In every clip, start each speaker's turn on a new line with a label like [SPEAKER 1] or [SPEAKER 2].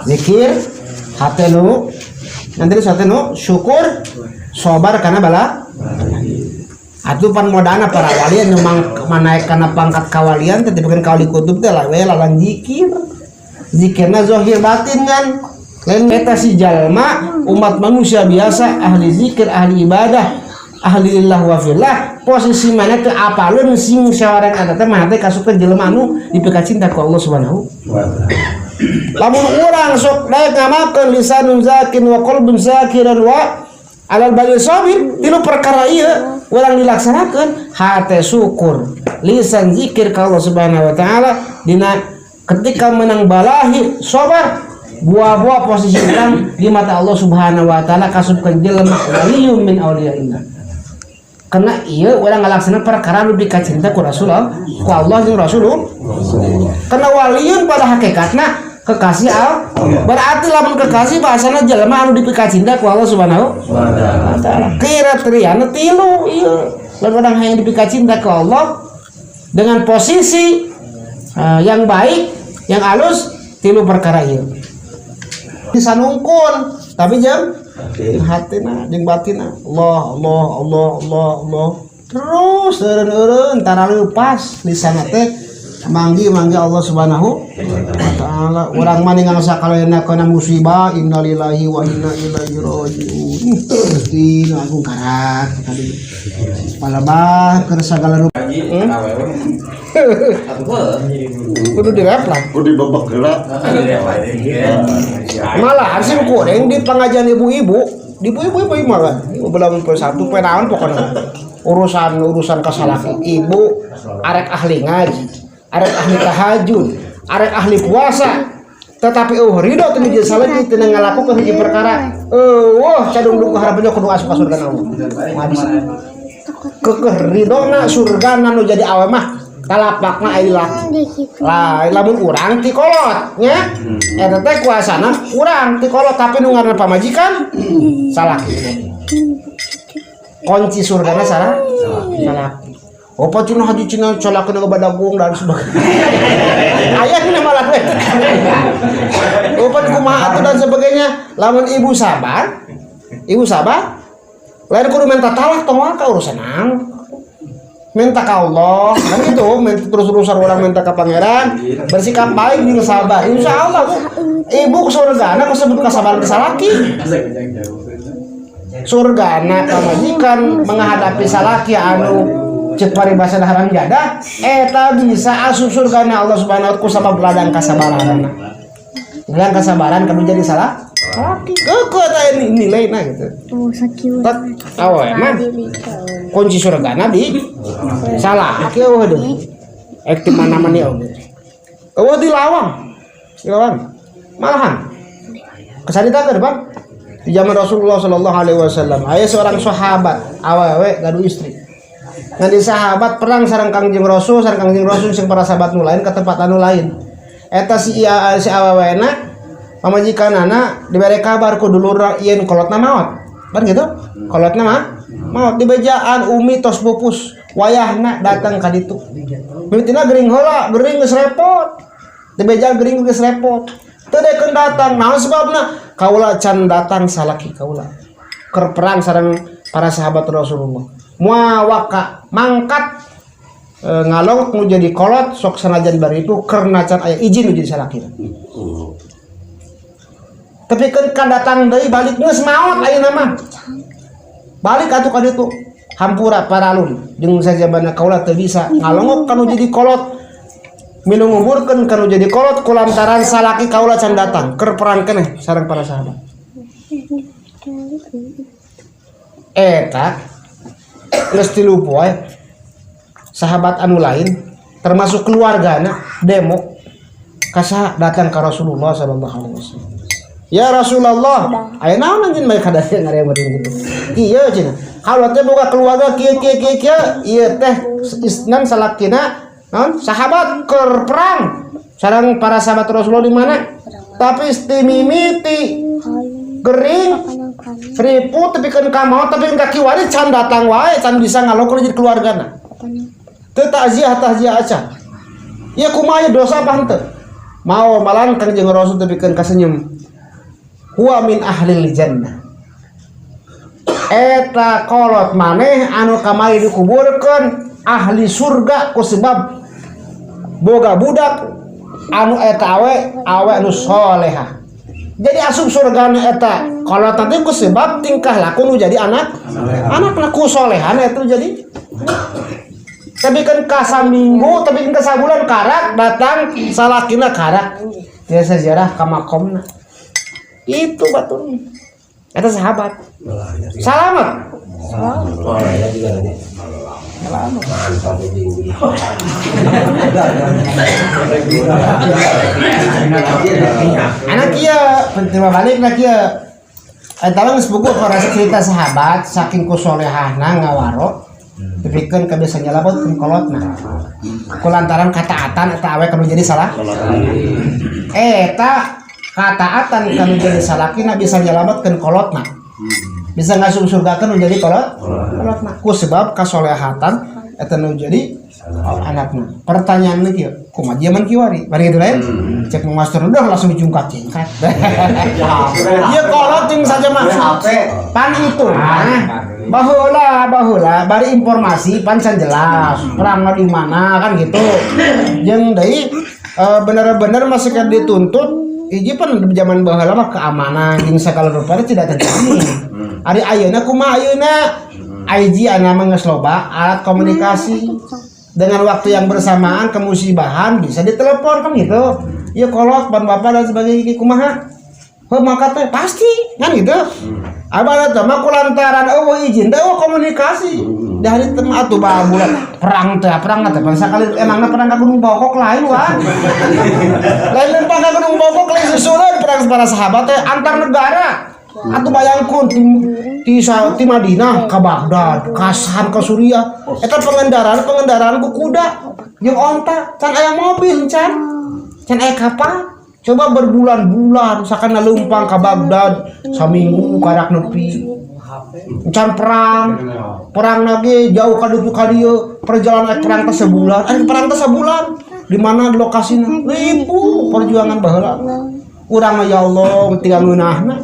[SPEAKER 1] zikir hatenu nanti hatenu syukur sabar karena bala atuh pan modana para walian memang manaik karena pangkat kawalian tetapi bukan kawali kutub teh lah we lalang zikirna zahir batin kan lain eta si jalma umat manusia biasa ahli zikir ahli ibadah ahli lillah wa fillah posisi mana teh apaleun sing sawareng eta teh mah teh kasukeun jelema anu dipeka cinta ku Allah Subhanahu wa taala. Lamun urang sok daek ngamakeun lisanun zakin wa qalbun zakiran wa alal bali sabir tilu perkara ieu urang dilaksanakeun hate syukur lisan zikir ka Allah Subhanahu wa taala dina ketika menang balahi sabar buah-buah posisi urang di mata Allah Subhanahu wa taala kasupkeun jelema waliyun min auliyaillah. Karena ieu urang ngalaksana perkara nu dikacinta ku Rasulullah ku Allah jeung Rasulullah. Karena waliyun pada hakikatna kekasih Allah. Berarti lamun kekasih bahasana jelema anu dipikacinta ku Allah Subhanahu wa taala. Kriteria tilu ieu. Lamun urang hayang dipikacinta ku Allah dengan posisi yang baik, yang halus, tilu perkara ieu. Bisa nungkun, tapi jam hatina jeung batina Allah terus eureun tara leupas lisanna teh manggi Allah Subhanahu wa taala. Urang mah ningal sakalena kana musibah innalillahi wa inna ilaihi rajiun. Gusti agung karak tadi palabah keur sagala rupa kudu dirap lah kudu dibebek heula malah harus goreng di pengajian ibu-ibu malah belum satu penaon pokoknya urusan kasalaki ibu arek ahli ngaji arek ahli tahajud arek ahli puasa tetapi ridho teu jeung salaki teu ngalakukeun hiji perkara cadung duka harapannya kudu asup ka surga Allah habis kekeh ridona surgana nu jadi awe mah kalapakna ai laki lah lamun urang ti kolot nya eta teh kuasana urang ti kolot tapi nu ngaranna pamajikan salaki kunci surgana salaki opa cina haji cina colakeun ke badagung dan sebagainya ayahna malah we opa kumaha atuh dan sebagainya lamun ibu sabar lain kudu minta talak tong ka urusan naon minta ka Allah kan gitu terus-terusan orang minta ka pangeran bersikap baik jeung sabar insyaallah ibu ke surgana kasebut kasabaran salaki surgana pamajikan menghadapi salaki anu cek paribasa haram jadah eta bisa asup surgana Allah Subhanahu wa taala ku sabab ladang kasabaran ladang kasabaran kudu jadi salah laki kekuatan nilainya gitu. Tak tahu emang kunci surga nabi salah. Aki waduh, ekti mana mana ya dilawang, malahan. Kesanita ke depan di zaman Rasulullah Sallallahu Alaihi Wasallam. Ayah seorang sahabat awewe gaduh istri. Nanti sahabat perang sareng Kangjeng Rasul sing para sahabat nu lain ke tempat anu lain. Eta si awewena pamajikanana diberi kabar ku dulur ieun kolotna maot. Kan gitu? Kolotna mah maot di bejaan umi tos pupus wayahna datang ka ditu. Mimitina gering heula, gering geus repot. Di bejaan gering geus repot. Teu dekeun datang. Naon sebabna? Kaula can datang salaki kaula. Keur perang sareng para sahabat Rasulullah. Moal waka mangkat ngalong nu jadi kolot sok sanajan bari itu karena can aya izin nu jadi salaki. Tapi kan datang deui balik geus maot ayeuna mah. Balik atuh ka ditu. Hampura paralun jeung sajabana kaula teu bisa ngalongok kanu jadi kolot. Minu nguburkeun kanu jadi kolot kulantaran salaki kaula can datang keur perang keneh sareng para sahabat. Eta geus tilu poe sahabat anu lain termasuk keluargana demo kasa datang ka Rasulullah sallallahu alaihi wasallam. Ya Rasulullah, aya naon anjeun bae kadase ngarewa gitu. Ieu cenah. Haula teh boga keluarga kieu ieu teh isnan salakina naon sahabat keur perang sareng para sahabat Rasulullah di mana? Tapi istimimiti gering riput tapi kan kamau tapi ka kiwari can datang wae can bisa ngalokon jadi keluargana. Teu takziah acan. Ya kumaha dosa apa henteu? mau malan Kangjeng Rasul tepikeun kasenyum huwa min ahlil jannah eta kolot maneh anu kamari dikuburkeun ahli surga ku sebab boga budak anu eta awe anu solehah. Jadi asup surga eta kolot nanti ku sebab tingkah laku nu jadi anak laku solehan eta jadi tapi kan kasaminggu tapi kan kasabulan karak datang salakina karak dia sejarah ka makomna itu batur eta sahabat selamat anak kia penting balik na kia talang sepupu korasa cerita sahabat saking kusolehahna ngawaro dipikeun ka bisa nyelapot ke kolotna kulantaran kataatan eta awe kanu jadi salah eta kataatan kanu jadi salakina bisa nyelametkeun kolotna bisa ngasup surgakeun menjadi kolotna ku sebab kasolehatan eta nu jadi anakna. Pertanyaan kieu kumaha zaman kiwari bari kitu lain cek master udah langsung dicungkat cingkat ieu kolot ting saja mah pan itu baheula bari informasi pan can jelas perang di mana kan gitu jeung deui bener-bener masih kan dituntut hiji pan zaman baheula mah keamanan jeung sagala rupa tidak terjamin ari ayeuna kumaha ayeuna IG ana mah geus loba alat komunikasi dengan waktu yang bersamaan kemusibahan bisa ditelepon kan gitu ya kolot ban bapak dan sebagainya kumaha maka teh pasti kan gitu abah mah kulantaran izin teh komunikasi dari tempat atuh bulan perang teh pan sakali emangna perang ka Gunung Bokok lain wah lain perang ka Gunung Bokok lain susulan perang para sahabat teh antar negara atuh bayangkeun ti Madinah ka Baghdad ka Syam ka Suriah eta pengendaraan ku kuda jeung onta can aya mobil can aya kapal coba berbulan-bulan sakana leumpang ka Baghdad saminggu karak nepi can perang lagi jauh ka ditu ka dieu perjalanan perang teh sebulan di mana lokasina ribu perjuangan baheula urang mah ya Allah tinggal ngeunahna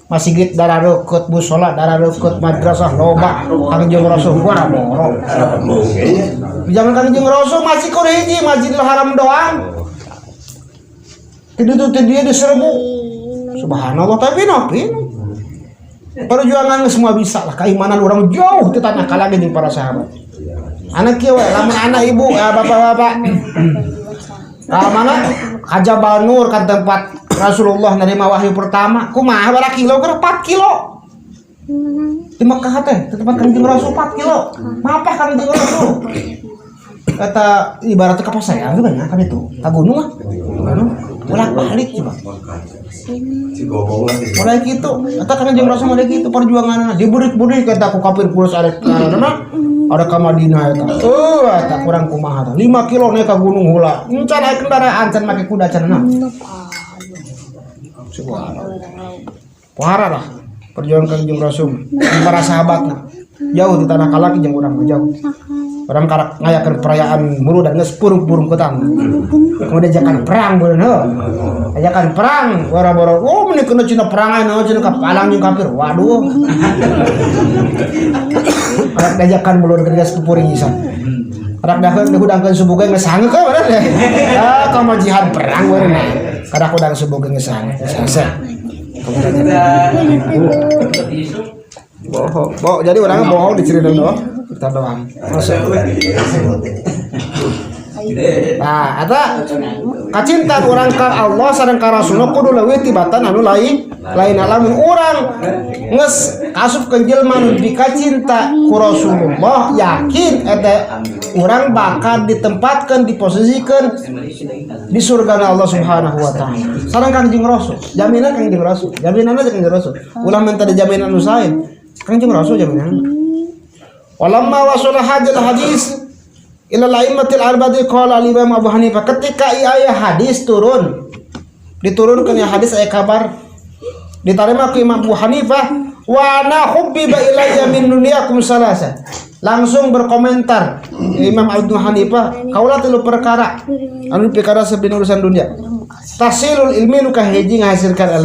[SPEAKER 1] masjid darah rukut musola darah rukut madrasah loba Kangjeng Rasul gua borong jangan Kangjeng Rasul masih kur hiji Masjidil Haram doang itu dia diserbu subhanallah tapi nopi perjuangan semua bisa lah keimanan orang jauh itu tanya kalah dengan para sahabat anak kieu lamun anak ibu bapak-bapak mana Jabal Nur kan tempat Rasulullah nerima wahyu pertama kumaha berapa kilo ke 4 kilo di Mekah teh tempat Kangjeng Rasul 4 kilo mapah Kangjeng Rasul kata ibaratnya kapal sayang juga ya kan itu tak gunung lah bolak balik coba mulai gitu kata Kangjeng Rasul mulai gitu perjuangan diburik-burik kata aku kafir kurus ada ka Madinah eta eta kurang kumaha 5 kilo naik ka gunung heula encan aya kendaraan can make kuda cenah parah lah perjuangan Kangjeng Rasul para sahabatna jauh di tanah kalaki jeung urang jauh orang karak ngayakeun perayaan mulu dan geus purung-purung kutang kemudian ajakan perang beureun ajakan perang boro-boro meuni kena cina perang aya naon cina kapalang jeung kafir waduh arak diajakan mulur geus pupuring isan arak dahudangkeun subuh ge geus sangeuk ka bener deh ka jihad perang beureun kada udang subuh ge geus sangeuk bohong jadi orangnya bohong diceritain doang kita doang nah eta kacintaan orang ka Allah sareng ka Rasulna kudu leuwih tibatan anu lain alamun urang geus kasupkeun jelema nu dikacinta ku Rasulullah yakin eta urang bakal ditempatkeun diposisikeun di surga Allah Subhanahu wa taala sareng Kangjeng Rasul jaminan Kangjeng Rasul jaminanna Kangjeng Rasul ulah minta jaminan nu sae Kangjeng Rasul jaminan walamma wasala hadil hadis ila laimatil arba'ati qala Imam Abu Hanifah ketika aya hadis diturunkan ya hadis aya kabar diterima ke Imam Abu Hanifah wa ana hubbiba ilayya min dunyakum salasa langsung berkomentar Imam Abu Hanifah kaulah tilu perkara anu perkara sabin urusan dunia tasilul ilmi nu kahiji ngahasilkan ilmu